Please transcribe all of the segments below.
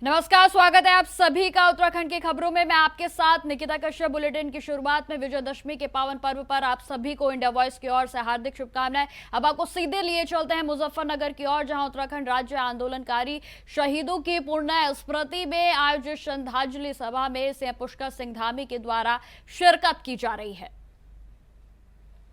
नमस्कार, स्वागत है आप सभी का उत्तराखंड की खबरों में। मैं आपके साथ निकिता कश्यप। बुलेटिन की शुरुआत में विजयदशमी के पावन पर्व पर आप सभी को इंडिया वॉइस की ओर से हार्दिक शुभकामनाएं। अब आपको सीधे लिए चलते हैं मुजफ्फरनगर की ओर, जहां उत्तराखंड राज्य आंदोलनकारी शहीदों की पुण्य स्मृति में आयोजित श्रद्धांजलि सभा में सीएम पुष्कर सिंह धामी के द्वारा शिरकत की जा रही है।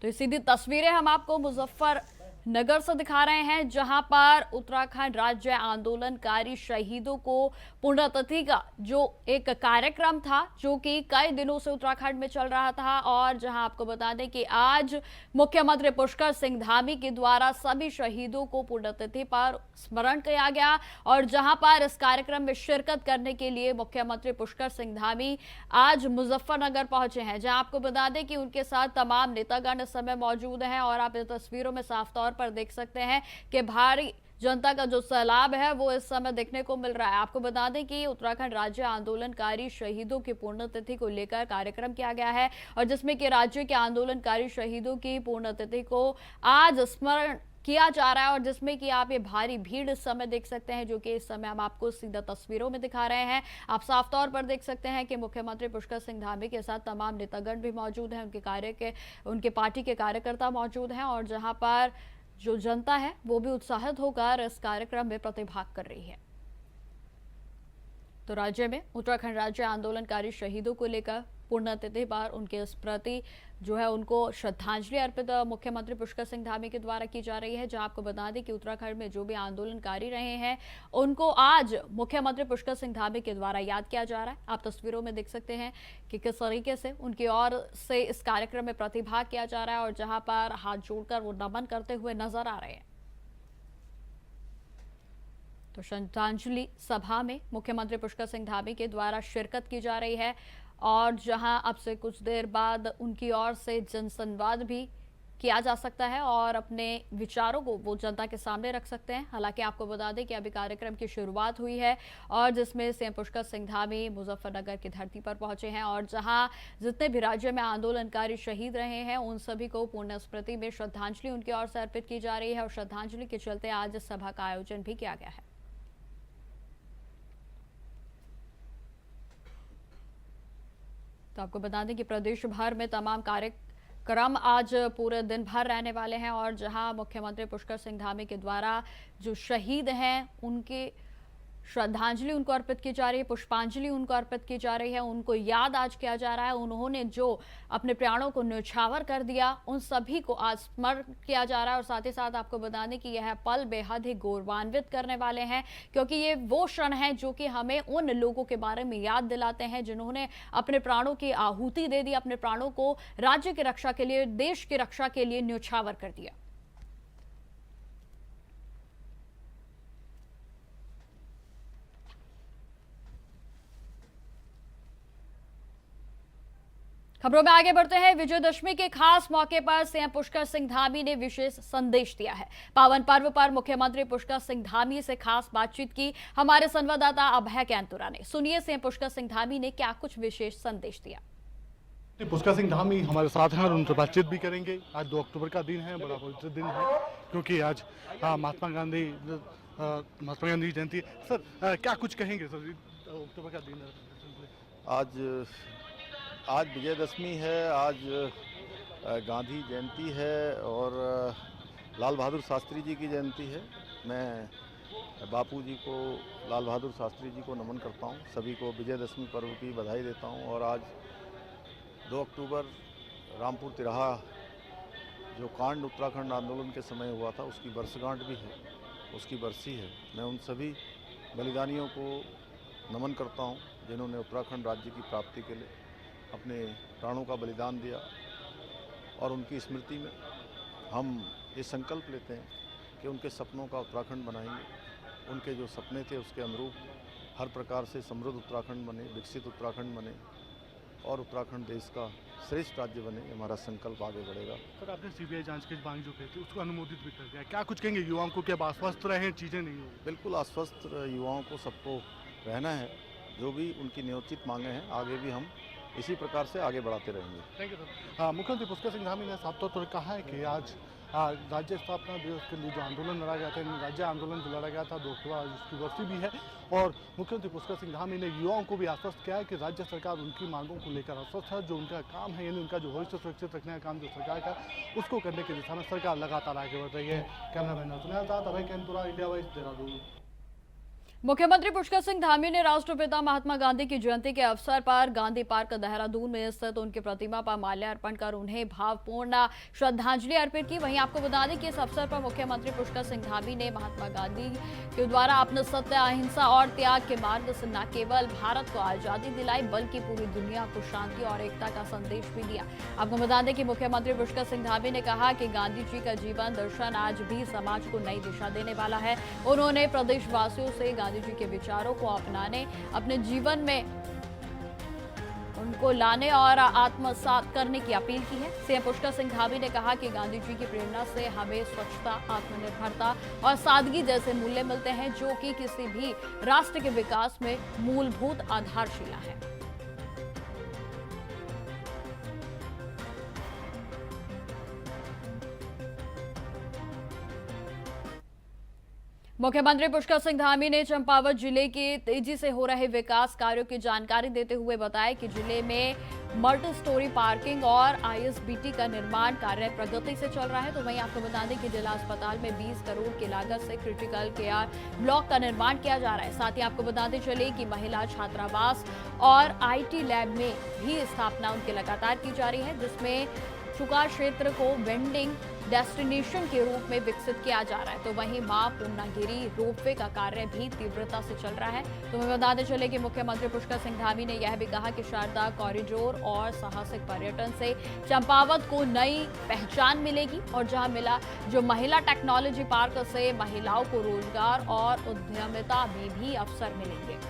तो सीधी तस्वीरें हम आपको मुजफ्फरनगर से दिखा रहे हैं, जहां पर उत्तराखंड राज्य आंदोलनकारी शहीदों को पुण्यतिथि का जो एक कार्यक्रम था, जो कि कई दिनों से उत्तराखंड में चल रहा था, और जहां आपको बता दें कि आज मुख्यमंत्री पुष्कर सिंह धामी के द्वारा सभी शहीदों को पुण्यतिथि पर स्मरण किया गया। और जहां पर इस कार्यक्रम में शिरकत करने के लिए मुख्यमंत्री पुष्कर सिंह धामी आज मुजफ्फरनगर पहुंचे हैं, जहां आपको बता दें कि उनके साथ तमाम नेतागण इस समय मौजूद हैं। और आप इस तस्वीरों में साफ तौर पर देख सकते हैं कि भारी जनता का जो सैलाब है वो इस समय देखने को मिल रहा है। आपको बता दें कि उत्तराखंड राज्य आंदोलनकारी शहीदों की पुण्यतिथि को लेकर कार्यक्रम किया गया है, और जिसमें कि राज्य के आंदोलनकारी शहीदों की पुण्यतिथि को आज स्मरण किया जा रहा है, और जिसमें कि आप ये भारी भीड़ इस समय देख सकते हैं, जो कि इस समय हम आपको सीधा तस्वीरों में दिखा रहे हैं। आप साफ तौर पर देख सकते हैं कि मुख्यमंत्री पुष्कर सिंह धामी के साथ तमाम नेतागण भी मौजूद हैं, उनके पार्टी के कार्यकर्ता मौजूद हैं, और जहां पर जो जनता है वो भी उत्साहित होकर इस कार्यक्रम में प्रतिभाग कर रही है। तो राज्य में उत्तराखंड राज्य आंदोलनकारी शहीदों को लेकर पुण्यतिथि पर उनके स्मृति जो है उनको श्रद्धांजलि अर्पित मुख्यमंत्री पुष्कर सिंह धामी के द्वारा की जा रही है। जहां आपको बता दें कि उत्तराखंड में जो भी आंदोलनकारी रहे हैं उनको आज मुख्यमंत्री पुष्कर सिंह धामी के द्वारा याद किया जा रहा है। आप तस्वीरों में देख सकते हैं कि किस तरीके से उनकी ओर से इस कार्यक्रम में प्रतिभाग किया जा रहा है, और जहां पर हाथ जोड़कर वो नमन करते हुए नजर आ रहे हैं। तो श्रद्धांजलि सभा में मुख्यमंत्री पुष्कर सिंह धामी के द्वारा शिरकत की जा रही है, और जहां अब से कुछ देर बाद उनकी ओर से जनसंवाद भी किया जा सकता है और अपने विचारों को वो जनता के सामने रख सकते हैं। हालांकि आपको बता दें कि अभी कार्यक्रम की शुरुआत हुई है, और जिसमें सीएम पुष्कर सिंह धामी मुजफ्फरनगर की धरती पर पहुंचे हैं, और जहां जितने भी राज्य में आंदोलनकारी शहीद रहे हैं उन सभी को पुण्य स्मृति में श्रद्धांजलि उनकी ओर से अर्पित की जा रही है। और श्रद्धांजलि के चलते आज इस सभा का आयोजन भी किया गया है। तो आपको बता दें कि प्रदेश भर में तमाम कार्यक्रम आज पूरे दिन भर रहने वाले हैं, और जहां मुख्यमंत्री पुष्कर सिंह धामी के द्वारा जो शहीद हैं उनके श्रद्धांजलि उनको अर्पित की जा रही है, पुष्पांजलि उनको अर्पित की जा रही है, उनको याद आज किया जा रहा है। उन्होंने जो अपने प्राणों को न्यौछावर कर दिया उन सभी को आज स्मरण किया जा रहा है। और साथ ही साथ आपको बता दें कि यह पल बेहद ही गौरवान्वित करने वाले हैं, क्योंकि ये वो क्षण है जो कि हमें उन लोगों के बारे में याद दिलाते हैं जिन्होंने अपने प्राणों की आहुति दे दी, अपने प्राणों को राज्य की रक्षा के लिए, देश की रक्षा के लिए न्यौछावर कर दिया। खबरों में आगे बढ़ते हैं। विजयदशमी के खास मौके पर सीएम पुष्कर सिंह धामी ने विशेष संदेश दिया है। पावन पर्व पर मुख्यमंत्री पुष्कर सिंह धामी से खास बातचीत की हमारे संवाददाता अभय कैंतुरा ने। सुनिए सीएम पुष्कर सिंह धामी ने क्या कुछ विशेष संदेश दिया। पुष्कर सिंह धामी हमारे साथ हैं और उनसे बातचीत भी करेंगे। आज 2 अक्टूबर का दिन है, बड़ा पवित्र दिन है, क्योंकि आज महात्मा गांधी जयंती। सर क्या कुछ कहेंगे सर, अक्टूबर का दिन है, आज विजयदशमी है, आज गांधी जयंती है और लाल बहादुर शास्त्री जी की जयंती है। मैं बापू जी को, लाल बहादुर शास्त्री जी को नमन करता हूं, सभी को विजयदशमी पर्व की बधाई देता हूं। और आज 2 अक्टूबर रामपुर तिराहा जो कांड उत्तराखंड आंदोलन के समय हुआ था उसकी वर्षगांठ भी है, उसकी बरसी है। मैं उन सभी बलिदानियों को नमन करता हूं जिन्होंने उत्तराखंड राज्य की प्राप्ति के लिए अपने प्राणों का बलिदान दिया, और उनकी स्मृति में हम ये संकल्प लेते हैं कि उनके सपनों का उत्तराखंड बनाएंगे। उनके जो सपने थे उसके अनुरूप हर प्रकार से समृद्ध उत्तराखंड बने, विकसित उत्तराखंड बने, और उत्तराखंड देश का श्रेष्ठ राज्य बने। हमारा संकल्प आगे बढ़ेगा। सर आपने सीबीआई जांच की मांग जो की थी उसको अनुमोदित भी कर दिया, क्या कुछ कहेंगे युवाओं को, क्या आश्वस्त रहें, चीज़ें नहीं हो? बिल्कुल आश्वस्त युवाओं को सबको रहना है। जो भी उनकी नियोजित मांगे हैं आगे भी हम इसी प्रकार से आगे बढ़ाते रहेंगे। Thank you sir. मुख्यमंत्री पुष्कर सिंह धामी ने साफ तौर पर कहा है कि आज राज्य स्थापना दिवस के लिए जो आंदोलन लड़ा गया था, राज्य आंदोलन जो लड़ा गया था 2 अक्टूबर, आज उसकी वर्षी भी है। और मुख्यमंत्री पुष्कर सिंह धामी ने युवाओं को भी आश्वस्त किया है कि राज्य सरकार उनकी मांगों को लेकर आश्वस्त है। जो उनका काम है, यानी उनका जो भविष्य सुरक्षित रखने का काम जो सरकार का, उसको करने की दिशा में सरकार लगातार आगे बढ़ रही है। कैमरामैन सुनील साथ अभय कैनपुरा, इंडिया वाइज, देहरादून। मुख्यमंत्री पुष्कर सिंह धामी ने राष्ट्रपिता महात्मा गांधी की जयंती के अवसर पर गांधी पार्क देहरादून में स्थित उनकी प्रतिमा पर माल्यार्पण कर उन्हें भावपूर्ण श्रद्धांजलि अर्पित की। वहीं आपको बता दें कि इस अवसर पर मुख्यमंत्री पुष्कर सिंह धामी ने महात्मा गांधी के द्वारा अपने सत्य, अहिंसा और त्याग के मार्ग से न केवल भारत को आजादी दिलाई बल्कि पूरी दुनिया को शांति और एकता का संदेश भी दिया। आपको बता दें कि मुख्यमंत्री पुष्कर सिंह धामी ने कहा कि गांधी जी का जीवन दर्शन आज भी समाज को नई दिशा देने वाला है। उन्होंने प्रदेशवासियों से गांधी जी के विचारों को अपनाने, अपने जीवन में उनको लाने और आत्मसात करने की अपील की है। सीएम पुष्कर सिंह धामी ने कहा कि गांधी जी की प्रेरणा से हमें स्वच्छता, आत्मनिर्भरता और सादगी जैसे मूल्य मिलते हैं जो कि किसी भी राष्ट्र के विकास में मूलभूत आधारशिला है। मुख्यमंत्री पुष्कर सिंह धामी ने चंपावत जिले के तेजी से हो रहे विकास कार्यों की जानकारी देते हुए बताया कि जिले में मल्टी स्टोरी पार्किंग और आईएसबीटी का निर्माण कार्य प्रगति से चल रहा है। तो वहीं आपको बता दें कि जिला अस्पताल में 20 करोड़ की लागत से क्रिटिकल केयर ब्लॉक का निर्माण किया जा रहा है। साथ ही आपको बताते चले कि महिला छात्रावास और आईटी लैब में भी स्थापना उनकी लगातार की जा रही है, जिसमें चुका क्षेत्र को वेंडिंग डेस्टिनेशन के रूप में विकसित किया जा रहा है। तो वहीं मां पूर्णागिरी रोपवे का कार्य भी तीव्रता से चल रहा है। तो मैं बताते चले कि मुख्यमंत्री पुष्कर सिंह धामी ने यह भी कहा कि शारदा कॉरिडोर और साहसिक पर्यटन से चंपावत को नई पहचान मिलेगी और जहां मिला जो महिला टेक्नोलॉजी पार्क से महिलाओं को रोजगार और उद्यमिता में भी अवसर मिलेंगे।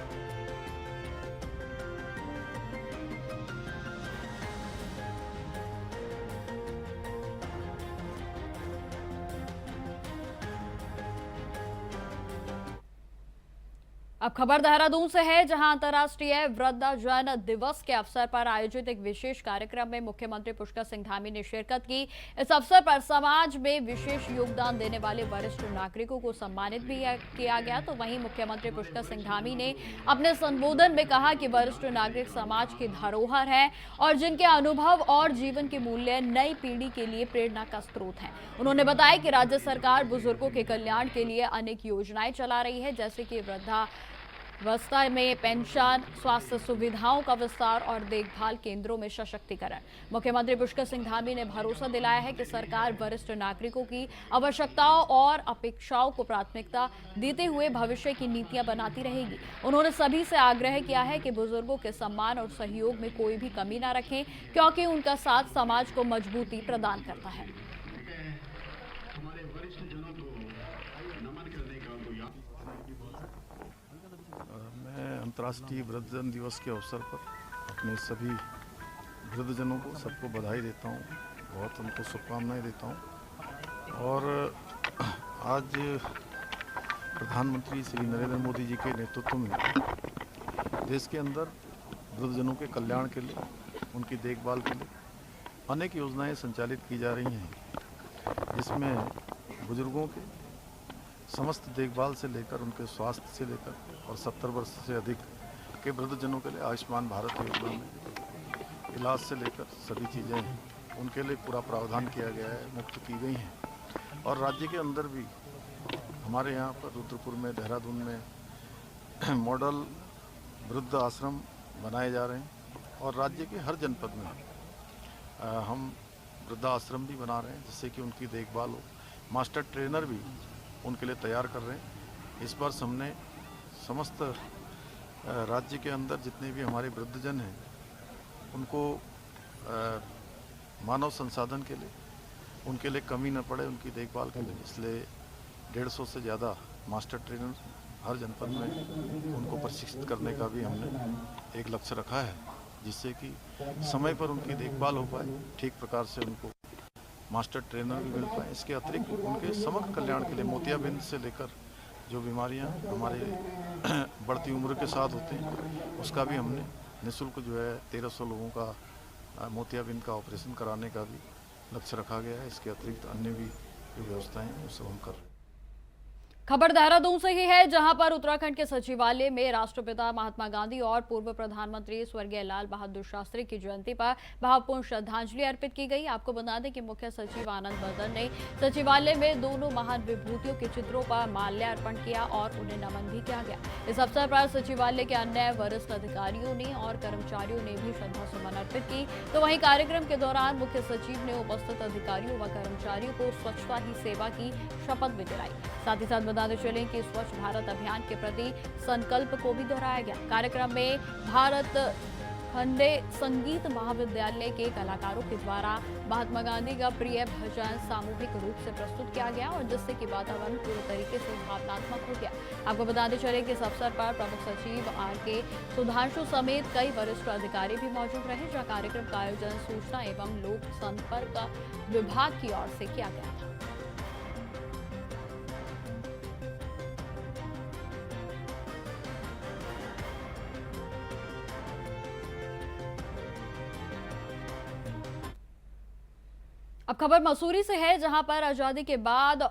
अब खबर देहरादून से है, जहां अंतर्राष्ट्रीय वृद्धजन दिवस के अवसर पर आयोजित एक विशेष कार्यक्रम में मुख्यमंत्री पुष्कर सिंह धामी ने शिरकत की। इस अवसर पर समाज में विशेष योगदान देने वाले वरिष्ठ नागरिकों को सम्मानित भी किया गया। तो वहीं मुख्यमंत्री पुष्कर सिंह धामी ने अपने संबोधन में कहा कि वरिष्ठ नागरिक समाज की धरोहर है और जिनके अनुभव और जीवन के मूल्य नई पीढ़ी के लिए प्रेरणा का स्रोत है। उन्होंने बताया कि राज्य सरकार बुजुर्गों के कल्याण के लिए अनेक योजनाएं चला रही है, जैसे कि वृद्धावस्था में पेंशन, स्वास्थ्य सुविधाओं का विस्तार और देखभाल केंद्रों में सशक्तिकरण। मुख्यमंत्री पुष्कर सिंह धामी ने भरोसा दिलाया है कि सरकार वरिष्ठ नागरिकों की आवश्यकताओं और अपेक्षाओं को प्राथमिकता देते हुए भविष्य की नीतियां बनाती रहेगी। उन्होंने सभी से आग्रह किया है कि बुजुर्गों के सम्मान और सहयोग में कोई भी कमी न रखें, क्योंकि उनका साथ समाज को मजबूती प्रदान करता है। अंतर्राष्ट्रीय वृद्धजन दिवस के अवसर पर अपने सभी वृद्धजनों को सबको बधाई देता हूँ, बहुत उनको शुभकामनाएं देता हूँ। और आज प्रधानमंत्री श्री नरेंद्र मोदी जी के नेतृत्व में देश के अंदर वृद्धजनों के कल्याण के लिए, उनकी देखभाल के लिए अनेक योजनाएं संचालित की जा रही हैं, जिसमें बुजुर्गों के समस्त देखभाल से लेकर उनके स्वास्थ्य से लेकर और 70 वर्ष से अधिक के वृद्धजनों के लिए आयुष्मान भारत योजना में इलाज से लेकर सभी चीज़ें उनके लिए पूरा प्रावधान किया गया है, मुफ्त की गई हैं। और राज्य के अंदर भी हमारे यहाँ पर रुद्रपुर में, देहरादून में मॉडल वृद्ध आश्रम बनाए जा रहे हैं और राज्य के हर जनपद में हम वृद्धाश्रम भी बना रहे हैं, जिससे कि उनकी देखभाल हो। मास्टर ट्रेनर भी उनके लिए तैयार कर रहे हैं। इस वर्ष हमने समस्त राज्य के अंदर जितने भी हमारे वृद्धजन हैं उनको मानव संसाधन के लिए, उनके लिए कमी न पड़े उनकी देखभाल के लिए, इसलिए 150 से ज़्यादा मास्टर ट्रेनर हर जनपद में उनको प्रशिक्षित करने का भी हमने एक लक्ष्य रखा है, जिससे कि समय पर उनकी देखभाल हो पाए, ठीक प्रकार से उनको मास्टर ट्रेनर भी मिल पाए। इसके अतिरिक्त उनके समग्र कल्याण के लिए मोतियाबिंद से लेकर जो बीमारियां हमारे बढ़ती उम्र के साथ होते हैं, उसका भी हमने निःशुल्क जो है 1300 लोगों का मोतियाबिंद का ऑपरेशन कराने का भी लक्ष्य रखा गया है। इसके अतिरिक्त अन्य भी जो व्यवस्थाएं हैं वो सब हम कर रहे हैं। खबर देहरादून से ही है, जहां पर उत्तराखंड के सचिवालय में राष्ट्रपिता महात्मा गांधी और पूर्व प्रधानमंत्री स्वर्गीय लाल बहादुर शास्त्री की जयंती पर भावपूर्ण श्रद्धांजलि अर्पित की गई। आपको बता दें कि मुख्य सचिव आनंद बर्धन ने सचिवालय में दोनों महान विभूतियों के चित्रों पर माल्यार्पण किया और उन्हें नमन भी किया गया। इस अवसर पर सचिवालय के अन्य वरिष्ठ अधिकारियों ने और कर्मचारियों ने भी श्रद्धासुमन अर्पित की। तो वहीं कार्यक्रम के दौरान मुख्य सचिव ने उपस्थित अधिकारियों व कर्मचारियों को स्वच्छता ही सेवा की शपथ भी दिलाई। साथ ही साथ बताते चले कि स्वच्छ भारत अभियान के प्रति संकल्प को भी दोहराया गया। कार्यक्रम में भारत खंडे संगीत महाविद्यालय के कलाकारों के द्वारा महात्मा गांधी का प्रिय भजन सामूहिक रूप से प्रस्तुत किया गया और जिससे कि वातावरण पूरे तरीके से भावनात्मक हो गया। आपको बताते चले कि इस अवसर पर प्रमुख सचिव आर.के. सुधांशु समेत कई वरिष्ठ अधिकारी भी मौजूद रहे, जहां कार्यक्रम का आयोजन सूचना एवं लोक संपर्क विभाग की ओर से किया गया था। अब खबर मसूरी से है, जहां पर आजादी के बाद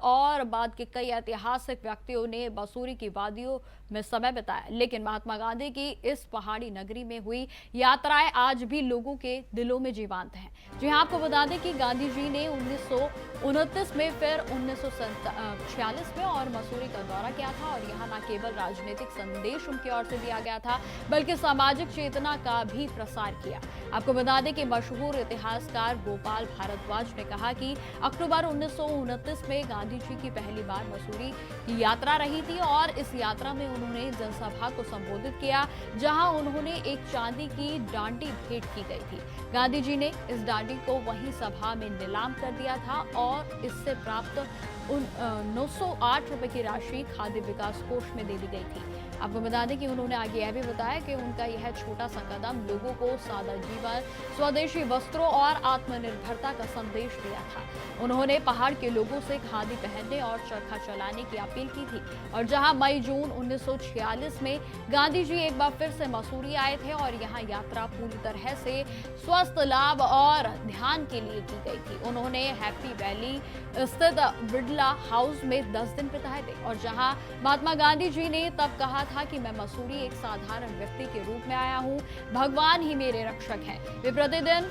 के कई ऐतिहासिक व्यक्तियों ने मसूरी की वादियों में समय बिताया, लेकिन महात्मा गांधी की इस पहाड़ी नगरी में हुई यात्राएं आज भी लोगों के दिलों में जीवंत हैं। जी हां, आपको बता दें कि गांधी जी ने 1929 में फिर 1946 में और मसूरी का दौरा किया था और यहां न केवल राजनीतिक संदेश उनकी ओर से दिया गया था, बल्कि सामाजिक चेतना का भी प्रसार किया। आपको बता दें कि मशहूर इतिहासकार गोपाल भारद्वाज ने कहा कि अक्टूबर 1929 में गांधी जी की पहली बार मसूरी की यात्रा रही थी और इस यात्रा में उन्होंने जनसभा को संबोधित किया, जहां उन्होंने एक चांदी की डांडी भेंट की गई थी। गांधी जी ने इस डांडी को वहीं सभा में नीलाम कर दिया था और इससे प्राप्त 908 रुपए की राशि खाद्य विकास कोष में दे दी गई थी। आपको बता दें कि उन्होंने आगे यह भी बताया कि उनका यह छोटा सा कदम लोगों को सादा जीवन, स्वदेशी वस्त्रों और आत्मनिर्भरता का संदेश दिया था। उन्होंने पहाड़ के लोगों से खादी पहनने और चरखा चलाने की अपील की थी और जहां मई-जून 1946 में गांधी जी एक बार फिर से मसूरी आए थे और यहां यात्रा पूरी तरह से स्वस्थ लाभ और ध्यान के लिए की गई थी। उन्होंने हैप्पी वैली स्थित बिरला हाउस में 10 दिन बिताए थे और जहां महात्मा गांधी जी ने तब कहा था कि मैं मसूरी एक साधारण व्यक्ति के रूप में आया हूं, भगवान ही मेरे रक्षक हैं। वे प्रतिदिन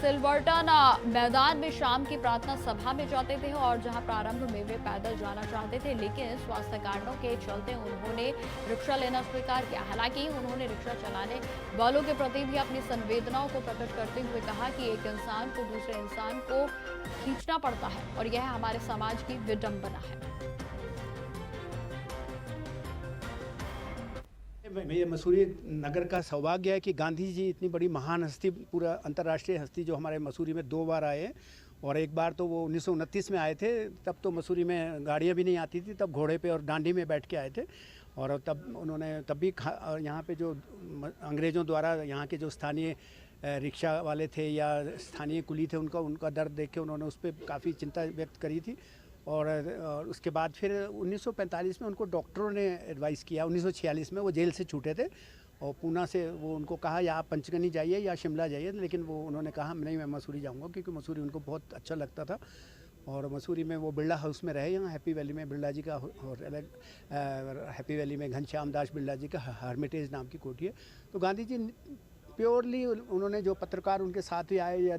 सिल्वर्टन मैदान में शाम की प्रार्थना सभा में जाते थे और जहां प्रारंभ में वे पैदल जाना चाहते थे, लेकिन स्वास्थ्य कारणों के चलते उन्होंने रिक्शा लेना स्वीकार किया। हालांकि उन्होंने रिक्शा चलाने वालों के प्रति भी अपनी संवेदनाओं को प्रकट करते हुए कहा कि एक इंसान को दूसरे इंसान को खींचना पड़ता है और यह हमारे समाज की विडंबना है। ये मसूरी नगर का सौभाग्य है कि गांधी जी इतनी बड़ी महान हस्ती, पूरा अंतर्राष्ट्रीय हस्ती जो हमारे मसूरी में 2 बार आए हैं और एक बार तो वो 1929 में आए थे। तब तो मसूरी में गाड़ियाँ भी नहीं आती थी, तब घोड़े पे और डांडी में बैठ के आए थे और तब उन्होंने तब भी यहाँ पे जो अंग्रेज़ों द्वारा यहाँ के जो स्थानीय रिक्शा वाले थे या स्थानीय कुली थे उनका दर्द देख के उन्होंने उस पर काफ़ी चिंता व्यक्त करी थी और उसके बाद फिर 1945 में उनको डॉक्टरों ने एडवाइस किया। 1946 में वो जेल से छूटे थे और पूना से वो उनको कहा या आप पंचगनी जाइए या शिमला जाइए, लेकिन वो उन्होंने कहा नहीं, मैं मसूरी जाऊंगा, क्योंकि मसूरी उनको बहुत अच्छा लगता था। और मसूरी में वो बिरला हाउस में रहे, यहाँ हैप्पी वैली में बिरला जी का और हैप्पी वैली में घनश्याम दास बिरला जी का हर्मिटेज नाम की कोठी है। तो गांधी जी प्योरली उन्होंने जो पत्रकार उनके साथ भी आए या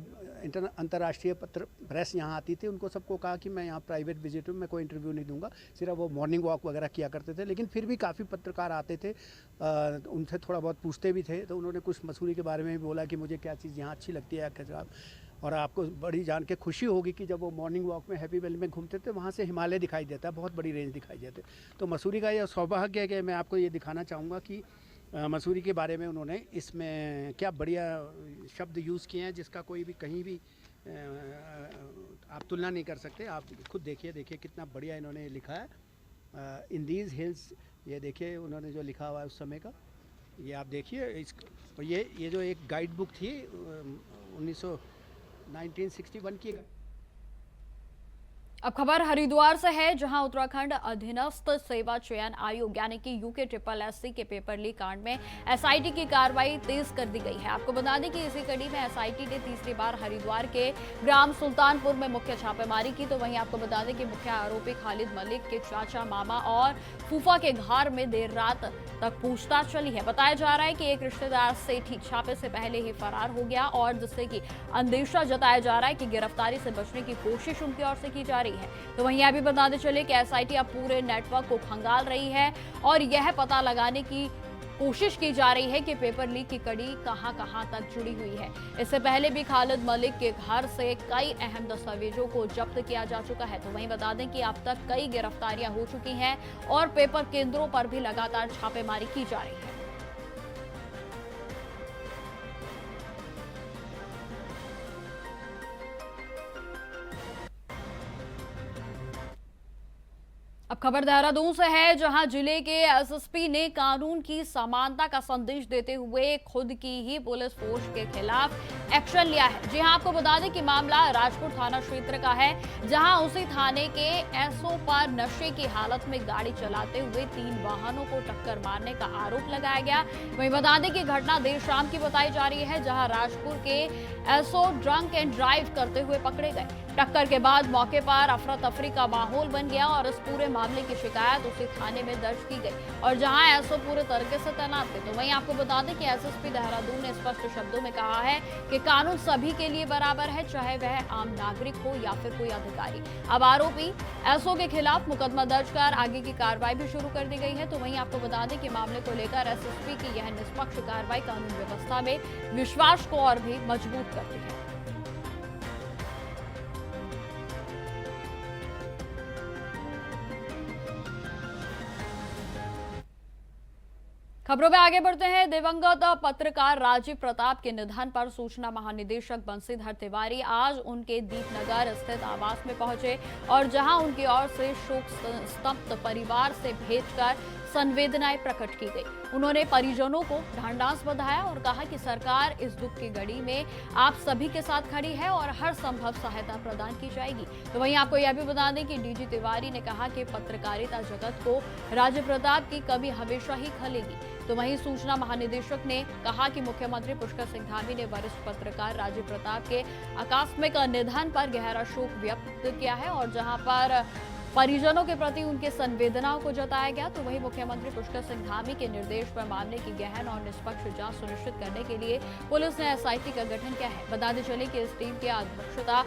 अंतर्राष्ट्रीय प्रेस यहाँ आती थी, उनको सबको कहा कि मैं यहाँ प्राइवेट विजिट हूँ, मैं कोई इंटरव्यू नहीं दूंगा, सिर्फ वो मॉर्निंग वॉक वगैरह किया करते थे। लेकिन फिर भी काफ़ी पत्रकार आते थे, उनसे थोड़ा बहुत पूछते भी थे। तो उन्होंने कुछ मसूरी के बारे में भी बोला कि मुझे क्या चीज़ यहाँ अच्छी लगती है क्या। और आपको बड़ी जान के खुशी होगी कि जब वो मॉर्निंग वॉक में हैप्पी वैली में घूमते थे, वहाँ से हिमालय दिखाई देता है, बहुत बड़ी रेंज दिखाई देते। तो मसूरी का यह सौभाग्य है कि मैं आपको ये दिखाना चाहूँगा कि मसूरी के बारे में उन्होंने इसमें क्या बढ़िया शब्द यूज़ किए हैं, जिसका कोई भी कहीं भी आप तुलना नहीं कर सकते। आप खुद देखिए कितना बढ़िया इन्होंने लिखा है। इन दीज हिल्स, ये देखिए उन्होंने जो लिखा हुआ है उस समय का, ये आप देखिए। ये जो एक गाइड बुक थी 1961 की। अब खबर हरिद्वार से है, जहां उत्तराखंड अधीनस्थ सेवा चयन आयोग यानी कि UKSSC के पेपर लीक कांड में SIT की कार्रवाई तेज कर दी गई है। आपको बता दें कि इसी कड़ी में SIT ने तीसरी बार हरिद्वार के ग्राम सुल्तानपुर में मुख्य छापेमारी की। तो वहीं आपको बता दें कि मुख्य आरोपी खालिद मलिक के चाचा, मामा और फूफा के घर में देर रात तक पूछताछ चली है। बताया जा रहा है कि एक रिश्तेदार सेठी छापे से पहले ही फरार हो गया और जिससे कि अंदेशा जताया जा रहा है कि गिरफ्तारी से बचने की कोशिश उनकी ओर से की जा रही है। तो वहीं यह भी बताते चले कि SIT अब पूरे नेटवर्क को खंगाल रही है और यह पता लगाने की कोशिश की जा रही है कि पेपर लीक की कड़ी कहां तक जुड़ी हुई है। इससे पहले भी खालिद मलिक के घर से कई अहम दस्तावेजों को जब्त किया जा चुका है। तो वहीं बता दें कि अब तक कई गिरफ्तारियां हो चुकी हैं और पेपर केंद्रों पर भी लगातार छापेमारी की जा रही है। अब खबर देहरादून से है, जहां जिले के SSP ने कानून की समानता का संदेश देते हुए खुद की ही पुलिस फोर्स के खिलाफ एक्शन लिया है। जी हां, आपको बता दें कि मामला राजपुर थाना क्षेत्र का है, जहां उसी थाने के SO पर नशे की हालत में गाड़ी चलाते हुए 3 वाहनों को टक्कर मारने का आरोप लगाया गया। वहीं बता दें कि घटना देर शाम की बताई जा रही है, जहां राजपुर के SO ड्रंक एंड ड्राइव करते हुए पकड़े गए। टक्कर के बाद मौके पर अफरा तफरी का माहौल बन गया और इस पूरे मामले की शिकायत उसी थाने में दर्ज की गई और जहां SO पूरे तरीके से तैनात थे। तो वहीं आपको बता दें कि SSP देहरादून ने स्पष्ट शब्दों में कहा है कि कानून सभी के लिए बराबर है, चाहे वह आम नागरिक हो या फिर कोई अधिकारी। अब आरोपी SO के खिलाफ मुकदमा दर्ज कर आगे की कार्रवाई भी शुरू कर दी गई है। तो वहीं आपको बता दें कि मामले को लेकर SSP की यह निष्पक्ष कार्रवाई कानून व्यवस्था में विश्वास को और भी मजबूत करती है। खबरों में आगे बढ़ते हैं। दिवंगत पत्रकार राजीव प्रताप के निधन पर सूचना महानिदेशक बंसीधर तिवारी आज उनके दीपनगर स्थित आवास में पहुंचे और जहां उनकी ओर से शोक संतप्त परिवार से भेंटकर संवेदनाएं प्रकट की गई। उन्होंने परिजनों को ढांढस बंधाया और कहा कि सरकार इस दुख की घड़ी में आप सभी के साथ खड़ी है और हर संभव सहायता प्रदान की जाएगी। तो वहीं आपको यह भी बता दें कि DG तिवारी ने कहा कि पत्रकारिता जगत को राजीव प्रताप की कमी हमेशा ही खलेगी। तो वहीं सूचना महानिदेशक ने कहा कि मुख्यमंत्री पुष्कर सिंह धामी ने वरिष्ठ पत्रकार राजीव प्रताप के आकस्मिक निधन पर गहरा शोक व्यक्त किया है और जहां पर परिजनों के प्रति उनके संवेदनाओं को जताया गया। तो वहीं मुख्यमंत्री पुष्कर सिंह धामी के निर्देश पर मामले की गहन और निष्पक्ष जांच सुनिश्चित करने के लिए पुलिस ने SIT का गठन किया है। बताते चले कि इस टीम की अध्यक्षता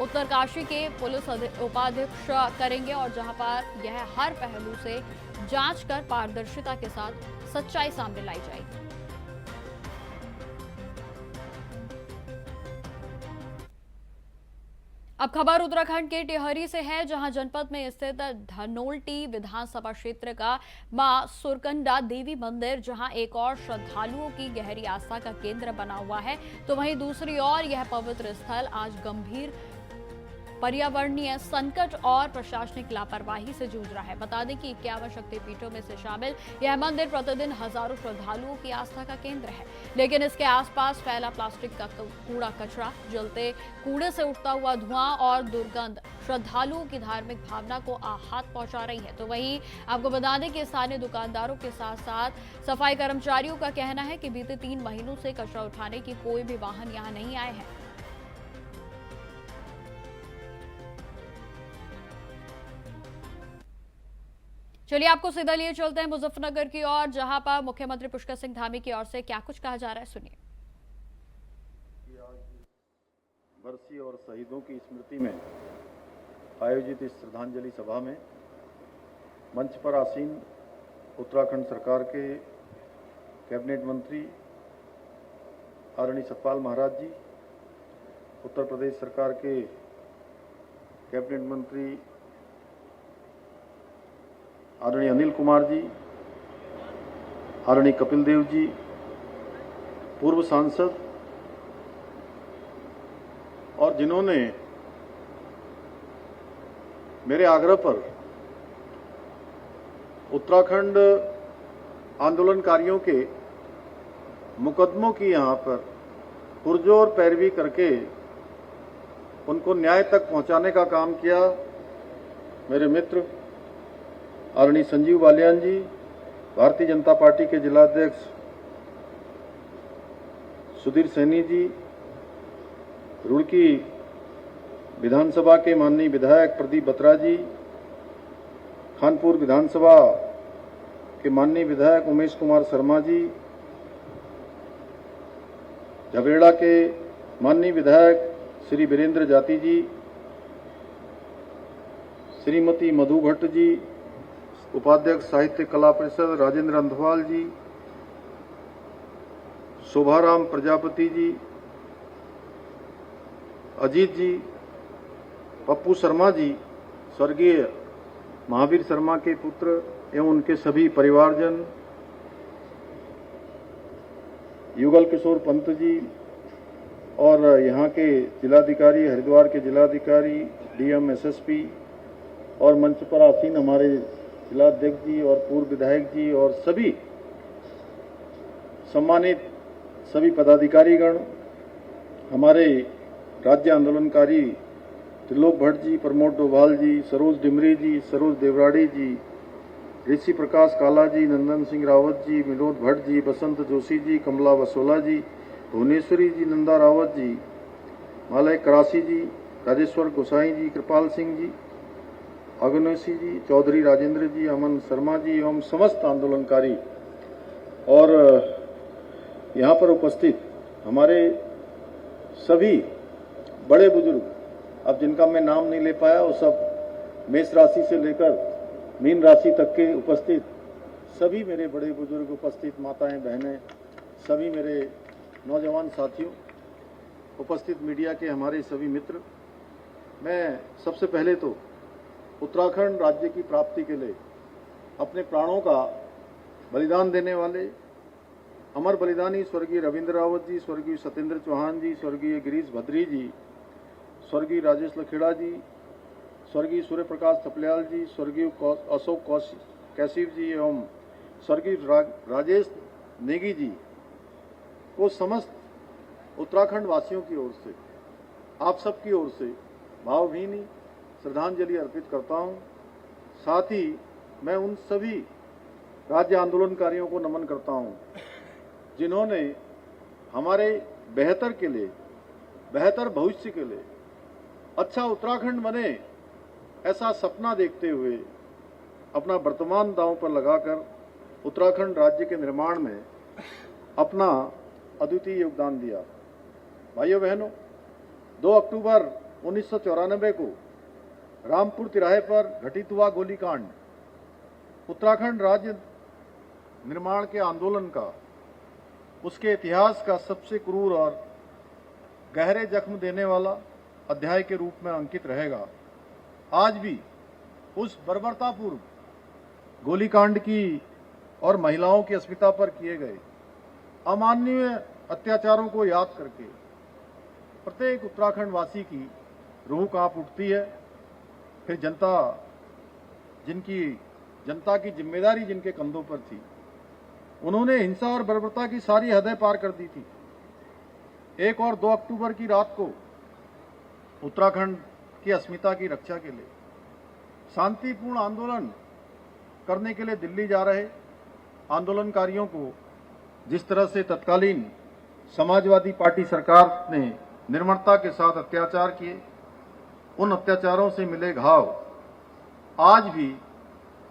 उत्तरकाशी के पुलिस उपाध्यक्ष करेंगे और जहां पर यह हर पहलू से जांच कर पारदर्शिता के साथ सच्चाई सामने लाई जाएगी। अब खबर उत्तराखंड के टिहरी से है, जहां जनपद में स्थित धनोल्टी विधानसभा क्षेत्र का मां सुरकंडा देवी मंदिर जहां एक और श्रद्धालुओं की गहरी आस्था का केंद्र बना हुआ है। तो वहीं दूसरी ओर यह पवित्र स्थल आज गंभीर पर्यावरणीय संकट और प्रशासनिक लापरवाही से जूझ रहा है। बता दें कि 51 शक्तिपीठों में से शामिल यह मंदिर प्रतिदिन हजारों श्रद्धालुओं की आस्था का केंद्र है, लेकिन इसके आसपास फैला प्लास्टिक का कूड़ा कचरा, जलते कूड़े से उठता हुआ धुआं और दुर्गंध श्रद्धालुओं की धार्मिक भावना को आहत पहुंचा रही है। तो वहीं आपको बता दें कि स्थानीय दुकानदारों के साथ साथ सफाई कर्मचारियों का कहना है कि बीते 3 महीनों से कचरा उठाने की कोई भी वाहन यहां नहीं आए हैं। चलिए आपको सीधा लिए चलते हैं मुजफ्फरनगर की ओर, जहां पर मुख्यमंत्री पुष्कर सिंह धामी की ओर से क्या कुछ कहा जा रहा है, सुनिए। बरसी और शहीदों की स्मृति में आयोजित इस श्रद्धांजलि सभा में मंच पर आसीन उत्तराखंड सरकार के कैबिनेट मंत्री आदरणीय सतपाल महाराज जी, उत्तर प्रदेश सरकार के कैबिनेट मंत्री आदरणीय अनिल कुमार जी, आदरणीय कपिल देव जी, पूर्व सांसद और जिन्होंने मेरे आग्रह पर उत्तराखंड आंदोलनकारियों के मुकदमों की यहाँ पर पुरजोर पैरवी करके उनको न्याय तक पहुँचाने का काम किया, मेरे मित्र आदरणीय संजीव बालियान जी, भारतीय जनता पार्टी के जिलाध्यक्ष सुधीर सैनी जी, रुड़की विधानसभा के माननीय विधायक प्रदीप बत्रा जी, खानपुर विधानसभा के माननीय विधायक उमेश कुमार शर्मा जी, झबरेड़ा के माननीय विधायक श्री वीरेंद्र जाति जी, श्रीमती मधु भट्ट जी, उपाध्यक्ष साहित्य कला परिषद राजेंद्र अंधवाल जी, शोभाराम प्रजापति जी, अजीत जी, पप्पू शर्मा जी, स्वर्गीय महावीर शर्मा के पुत्र एवं उनके सभी परिवारजन, युगल किशोर पंत जी और यहाँ के जिलाधिकारी, हरिद्वार के जिलाधिकारी, डीएम, एसएसपी और मंच पर आसीन हमारे जिलाध्यक्ष जी और पूर्व विधायक जी और सभी सम्मानित सभी पदाधिकारीगण, हमारे राज्य आंदोलनकारी त्रिलोक भट्ट जी, प्रमोद डोभाल जी, सरोज डिमरी जी, सरोज देवराड़ी जी, ऋषि प्रकाश काला जी, नंदन सिंह रावत जी, विनोद भट्ट जी, बसंत जोशी जी, कमला वसोला जी, भुवनेश्वरी जी, नंदा रावत जी, मालय करासी जी, राजेश्वर गोसाई जी, कृपाल सिंह जी, अगनोसी जी, चौधरी राजेंद्र जी, अमन शर्मा जी एवं समस्त आंदोलनकारी और यहाँ पर उपस्थित हमारे सभी बड़े बुजुर्ग, अब जिनका मैं नाम नहीं ले पाया, वो सब मेष राशि से लेकर मीन राशि तक के उपस्थित सभी मेरे बड़े बुजुर्ग उपस्थित, माताएं, बहनें, सभी मेरे नौजवान साथियों, उपस्थित मीडिया के हमारे सभी मित्र, मैं सबसे पहले तो उत्तराखंड राज्य की प्राप्ति के लिए अपने प्राणों का बलिदान देने वाले अमर बलिदानी स्वर्गीय रविंद्र रावत जी, स्वर्गीय सत्येंद्र चौहान जी, स्वर्गीय गिरीश भद्री जी, स्वर्गीय राजेश लखेड़ा जी, स्वर्गीय सूर्य प्रकाश थपलियाल जी, स्वर्गीय अशोक कैसिव जी एवं स्वर्गीय राजेश नेगी जी को समस्त उत्तराखंड वासियों की ओर से, आप सबकी ओर से भावभीनी श्रद्धांजलि अर्पित करता हूं। साथ ही मैं उन सभी राज्य आंदोलनकारियों को नमन करता हूं जिन्होंने हमारे बेहतर के लिए, बेहतर भविष्य के लिए, अच्छा उत्तराखंड बने ऐसा सपना देखते हुए अपना वर्तमान दांव पर लगाकर उत्तराखंड राज्य के निर्माण में अपना अद्वितीय योगदान दिया। भाइयों बहनों, 2 अक्टूबर 1994 को रामपुर तिराहे पर घटित हुआ गोलीकांड उत्तराखंड राज्य निर्माण के आंदोलन का, उसके इतिहास का सबसे क्रूर और गहरे जख्म देने वाला अध्याय के रूप में अंकित रहेगा। आज भी उस बर्बरतापूर्व गोलीकांड की और महिलाओं की अस्मिता पर किए गए अमानवीय अत्याचारों को याद करके प्रत्येक उत्तराखंड वासी की रूह कांप उठती है। फिर जनता की जिम्मेदारी जिनके कंधों पर थी, उन्होंने हिंसा और बर्बरता की सारी हदें पार कर दी थी। 1 और 2 अक्टूबर की रात को उत्तराखंड की अस्मिता की रक्षा के लिए शांतिपूर्ण आंदोलन करने के लिए दिल्ली जा रहे आंदोलनकारियों को जिस तरह से तत्कालीन समाजवादी पार्टी सरकार ने निर्ममता के साथ अत्याचार किए, उन अत्याचारों से मिले घाव आज भी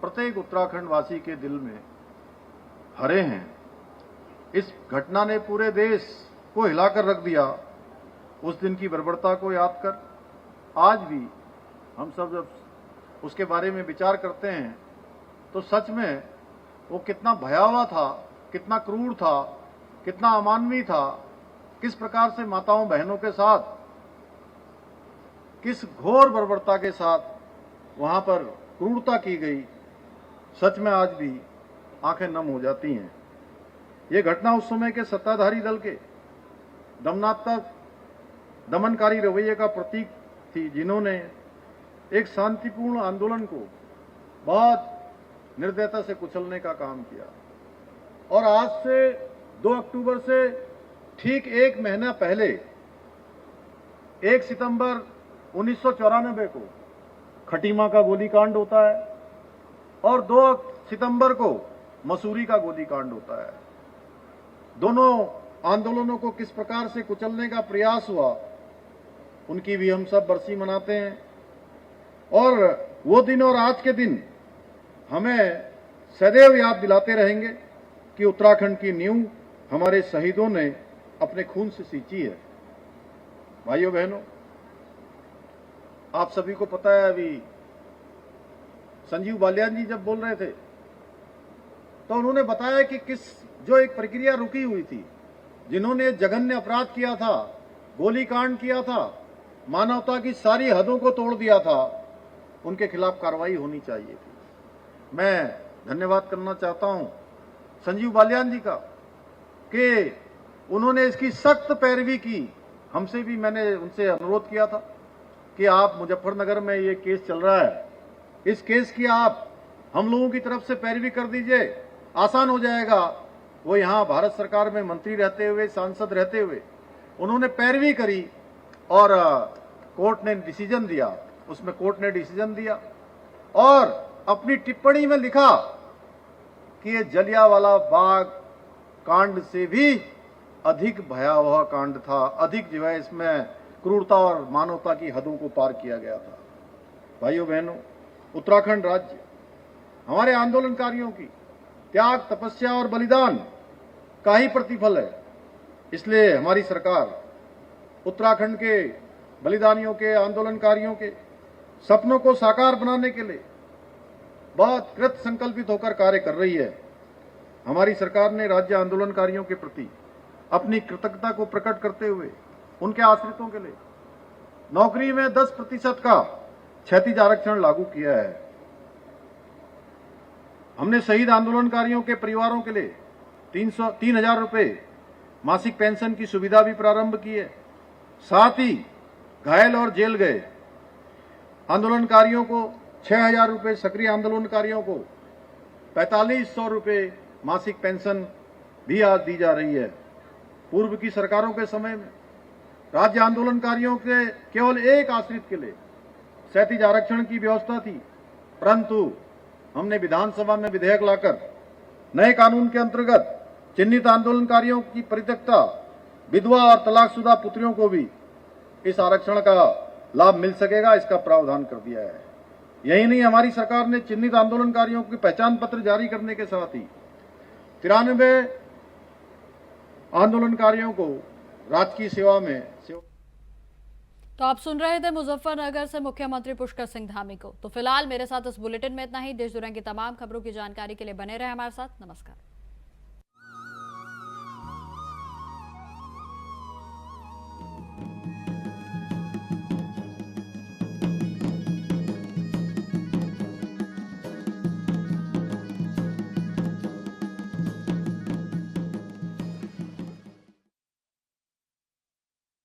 प्रत्येक उत्तराखंड वासी के दिल में हरे हैं। इस घटना ने पूरे देश को हिलाकर रख दिया। उस दिन की बर्बरता को याद कर आज भी हम सब जब उसके बारे में विचार करते हैं तो सच में वो कितना भयावह था, कितना क्रूर था, कितना अमानवीय था, किस प्रकार से माताओं बहनों के साथ, किस घोर बर्बरता के साथ वहां पर क्रूरता की गई, सच में आज भी आंखें नम हो जाती हैं। ये घटना उस समय के सत्ताधारी दल के दमनात्मक दमनकारी रवैये का प्रतीक थी, जिन्होंने एक शांतिपूर्ण आंदोलन को बहुत निर्दयता से कुचलने का काम किया। और आज से 2 अक्टूबर से ठीक 1 महीना पहले 1 सितंबर 1994 को खटीमा का गोलीकांड होता है और 2 सितंबर को मसूरी का गोलीकांड होता है। दोनों आंदोलनों को किस प्रकार से कुचलने का प्रयास हुआ, उनकी भी हम सब बरसी मनाते हैं। और वो दिन और आज के दिन हमें सदैव याद दिलाते रहेंगे कि उत्तराखंड की नींव हमारे शहीदों ने अपने खून से सींची है। भाइयों बहनों, आप सभी को पता है, अभी संजीव बालियान जी जब बोल रहे थे तो उन्होंने बताया कि जो एक प्रक्रिया रुकी हुई थी, जिन्होंने जघन्य अपराध किया था, गोलीकांड किया था, मानवता की सारी हदों को तोड़ दिया था, उनके खिलाफ कार्रवाई होनी चाहिए थी। मैं धन्यवाद करना चाहता हूं संजीव बालियान जी का कि उन्होंने इसकी सख्त पैरवी की। हमसे भी, मैंने उनसे अनुरोध किया था कि आप मुजफ्फरनगर में ये केस चल रहा है, इस केस की आप हम लोगों की तरफ से पैरवी कर दीजिए, आसान हो जाएगा। वो यहां भारत सरकार में मंत्री रहते हुए, सांसद रहते हुए उन्होंने पैरवी करी और कोर्ट ने डिसीजन दिया। उसमें कोर्ट ने डिसीजन दिया और अपनी टिप्पणी में लिखा कि ये जलियांवाला बाग कांड से भी अधिक भयावह कांड था, अधिक जो है इसमें क्रूरता और मानवता की हदों को पार किया गया था। भाइयों बहनों, उत्तराखंड राज्य हमारे आंदोलनकारियों की त्याग, तपस्या और बलिदान का ही प्रतिफल है। इसलिए हमारी सरकार उत्तराखंड के बलिदानियों के, आंदोलनकारियों के सपनों को साकार बनाने के लिए बहुत कृत संकल्पित होकर कार्य कर रही है। हमारी सरकार ने राज्य आंदोलनकारियों के प्रति अपनी कृतज्ञता को प्रकट करते हुए उनके आश्रितों के लिए नौकरी में 10% का क्षैतिज आरक्षण लागू किया है। हमने शहीद आंदोलनकारियों के परिवारों के लिए 3,000 रुपए मासिक पेंशन की सुविधा भी प्रारंभ की है। साथ ही घायल और जेल गए आंदोलनकारियों को 6,000 रुपए, सक्रिय आंदोलनकारियों को 4,500 रुपए मासिक पेंशन भी आज दी जा रही है। पूर्व की सरकारों के समय में राज्य आंदोलनकारियों के केवल एक आश्रित के लिए क्षैतिज आरक्षण की व्यवस्था थी, परंतु हमने विधानसभा में विधेयक लाकर नए कानून के अंतर्गत चिन्हित आंदोलनकारियों की परित्यक्ता विधवा और तलाकशुदा पुत्रियों को भी इस आरक्षण का लाभ मिल सकेगा, इसका प्रावधान कर दिया है। यही नहीं, हमारी सरकार ने चिन्हित आंदोलनकारियों की पहचान पत्र जारी करने के साथ ही 93 आंदोलनकारियों को राजकीय सेवा में तो आप सुन रहे थे मुजफ्फरनगर से मुख्यमंत्री पुष्कर सिंह धामी को। तो फिलहाल मेरे साथ इस बुलेटिन में इतना ही। देश दुनिया की तमाम खबरों की जानकारी के लिए बने रहे हमारे साथ। नमस्कार।